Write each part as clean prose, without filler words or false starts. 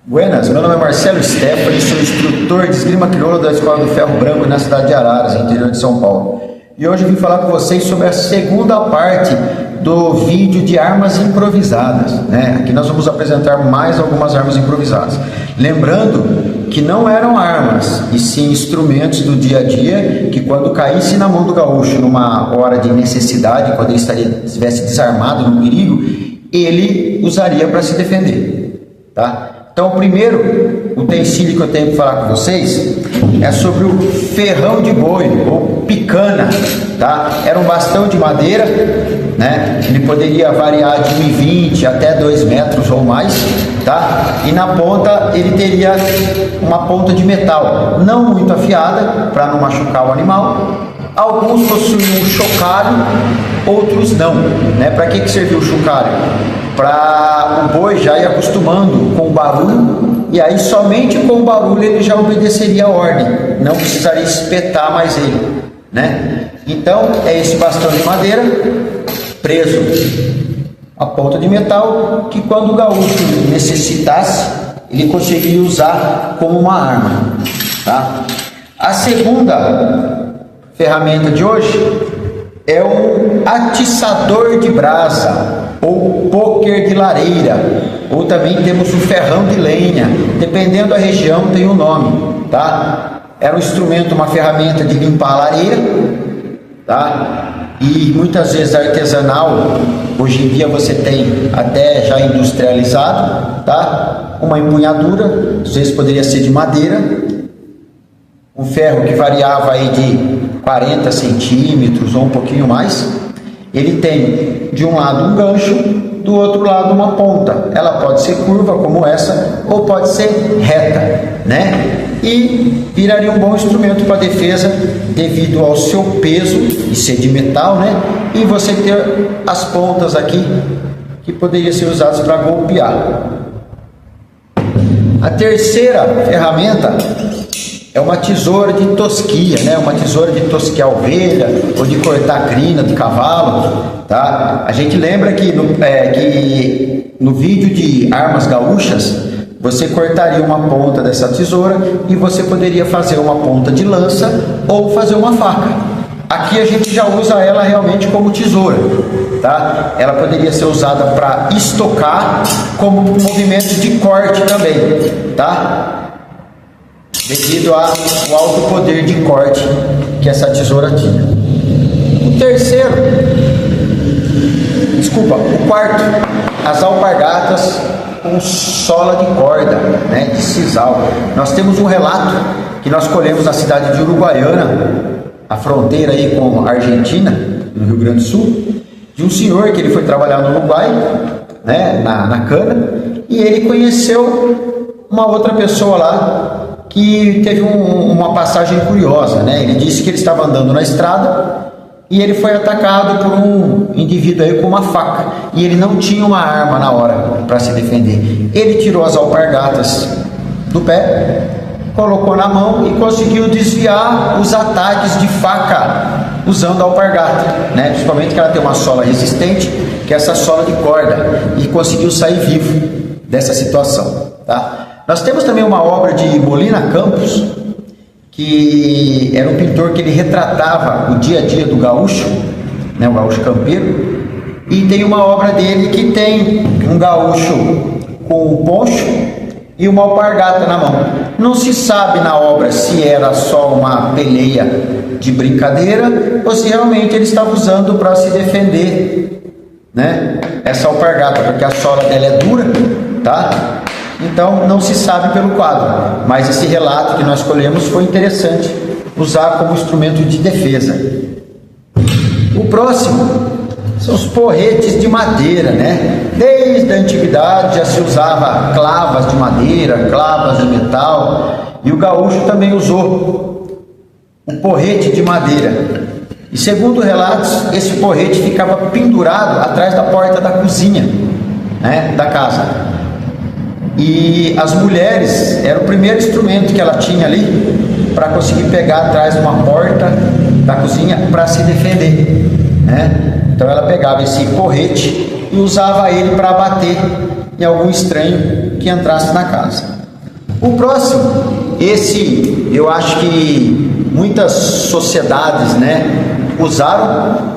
Buenas, meu nome é Marcelo Stefani, sou instrutor de esgrima crioula da Escola do Ferro Branco na cidade de Araras, interior de São Paulo. E hoje eu vim falar com vocês sobre a segunda parte do vídeo de armas improvisadas, né? Aqui nós vamos apresentar mais algumas armas improvisadas. Lembrando que não eram armas, e sim instrumentos do dia a dia, que quando caísse na mão do gaúcho numa hora de necessidade, quando ele estivesse desarmado no perigo, ele usaria para se defender, tá? Então, o primeiro utensílio que eu tenho para falar com vocês é sobre o ferrão de boi, ou picana, tá? Era um bastão de madeira, né? Ele poderia variar de 1,20 até 2 metros ou mais, tá? E na ponta ele teria uma ponta de metal, não muito afiada, para não machucar o animal. Alguns possuíam um chocalho, outros não, né? Para que serviu o chocalho? Para o boi já ir acostumando com o barulho, e aí somente com o barulho ele já obedeceria a ordem, não precisaria espetar mais ele, né? Então é esse bastão de madeira preso a ponta de metal, que quando o gaúcho necessitasse ele conseguiria usar como uma arma, tá? A segunda ferramenta de hoje é um atiçador de brasa, ou poker de lareira, ou também temos o ferrão de lenha, dependendo da região tem um nome, tá? Era um instrumento, uma ferramenta de limpar a lareira, tá? E muitas vezes artesanal, hoje em dia você tem até já industrializado, tá? Uma empunhadura, às vezes poderia ser de madeira, um ferro que variava aí de 40 centímetros ou um pouquinho mais. Ele tem de um lado um gancho, do outro lado uma ponta. Ela pode ser curva como essa, ou pode ser reta, né? E viraria um bom instrumento para defesa devido ao seu peso e ser de metal, né? E você ter as pontas aqui que poderiam ser usadas para golpear. A terceira ferramenta é uma tesoura de tosquia, né? Uma tesoura de tosquiar ovelha ou de cortar crina de cavalo, tá? A gente lembra que no vídeo de armas gaúchas, você cortaria uma ponta dessa tesoura e você poderia fazer uma ponta de lança ou fazer uma faca. Aqui a gente já usa ela realmente como tesoura, tá? Ela poderia ser usada para estocar como movimento de corte também, tá? Devido ao alto poder de corte que essa tesoura tinha. O quarto, as alpargatas com sola de corda, né, de sisal. Nós temos um relato que nós colhemos na cidade de Uruguaiana, a fronteira aí com a Argentina, no Rio Grande do Sul, de um senhor que ele foi trabalhar no Uruguai, né, na cana, e ele conheceu uma outra pessoa lá que teve uma passagem curiosa, né? Ele disse que ele estava andando na estrada e ele foi atacado por um indivíduo aí com uma faca, e ele não tinha uma arma na hora para se defender. Ele tirou as alpargatas do pé, colocou na mão e conseguiu desviar os ataques de faca usando a alpargata, né? Principalmente que ela tem uma sola resistente, que é essa sola de corda, e conseguiu sair vivo dessa situação, tá? Nós temos também uma obra de Molina Campos, que era um pintor que ele retratava o dia a dia do gaúcho, né, o gaúcho campeiro, e tem uma obra dele que tem um gaúcho com o poncho e uma alpargata na mão. Não se sabe na obra se era só uma peleia de brincadeira ou se realmente ele estava usando para se defender, né, essa alpargata, porque a sola dela é dura, tá? Então não se sabe pelo quadro, mas esse relato que nós escolhemos foi interessante usar como instrumento de defesa. O próximo são os porretes de madeira, né? Desde a antiguidade já se usava clavas de madeira, clavas de metal, e o gaúcho também usou o porrete de madeira. E segundo relatos, esse porrete ficava pendurado atrás da porta da cozinha, né, da casa. E as mulheres, era o primeiro instrumento que ela tinha ali para conseguir pegar atrás de uma porta da cozinha para se defender, né? Então ela pegava esse porrete e usava ele para bater em algum estranho que entrasse na casa. O próximo, esse eu acho que muitas sociedades, usaram,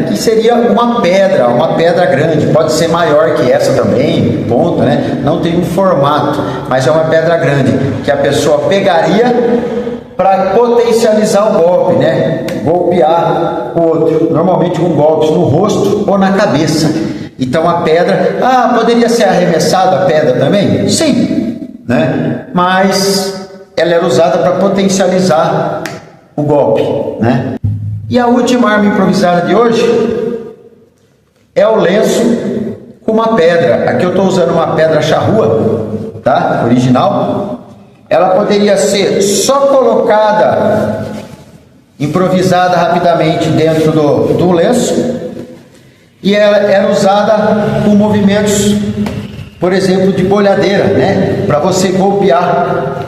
que seria uma pedra grande, pode ser maior que essa também, ponto, não tem um formato, mas é uma pedra grande, que a pessoa pegaria para potencializar o golpe, golpear o outro, normalmente com golpes no rosto ou na cabeça. Então a pedra, poderia ser arremessada a pedra também? Sim, mas ela era usada para potencializar o golpe, E a última arma improvisada de hoje é o lenço com uma pedra. Aqui eu estou usando uma pedra charrua, original. Ela poderia ser só colocada, improvisada rapidamente dentro do lenço, e ela era usada com movimentos, por exemplo, de bolhadeira, para você golpear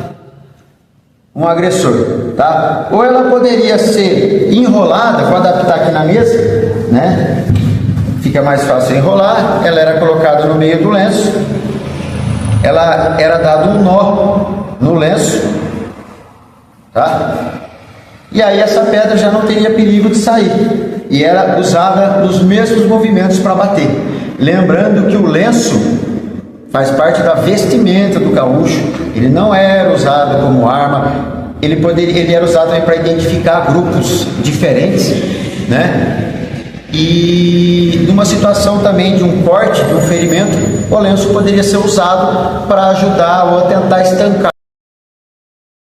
um agressor, Ou ela poderia ser enrolada, vou adaptar aqui na mesa, Fica mais fácil enrolar. Ela era colocada no meio do lenço, ela era dado um nó no lenço, E aí essa pedra já não teria perigo de sair, e era usada nos mesmos movimentos para bater. Lembrando que o lenço faz parte da vestimenta do gaúcho, ele não era usado como arma, ele era usado também para identificar grupos diferentes, E numa situação também de um corte, de um ferimento, o lenço poderia ser usado para ajudar ou tentar estancar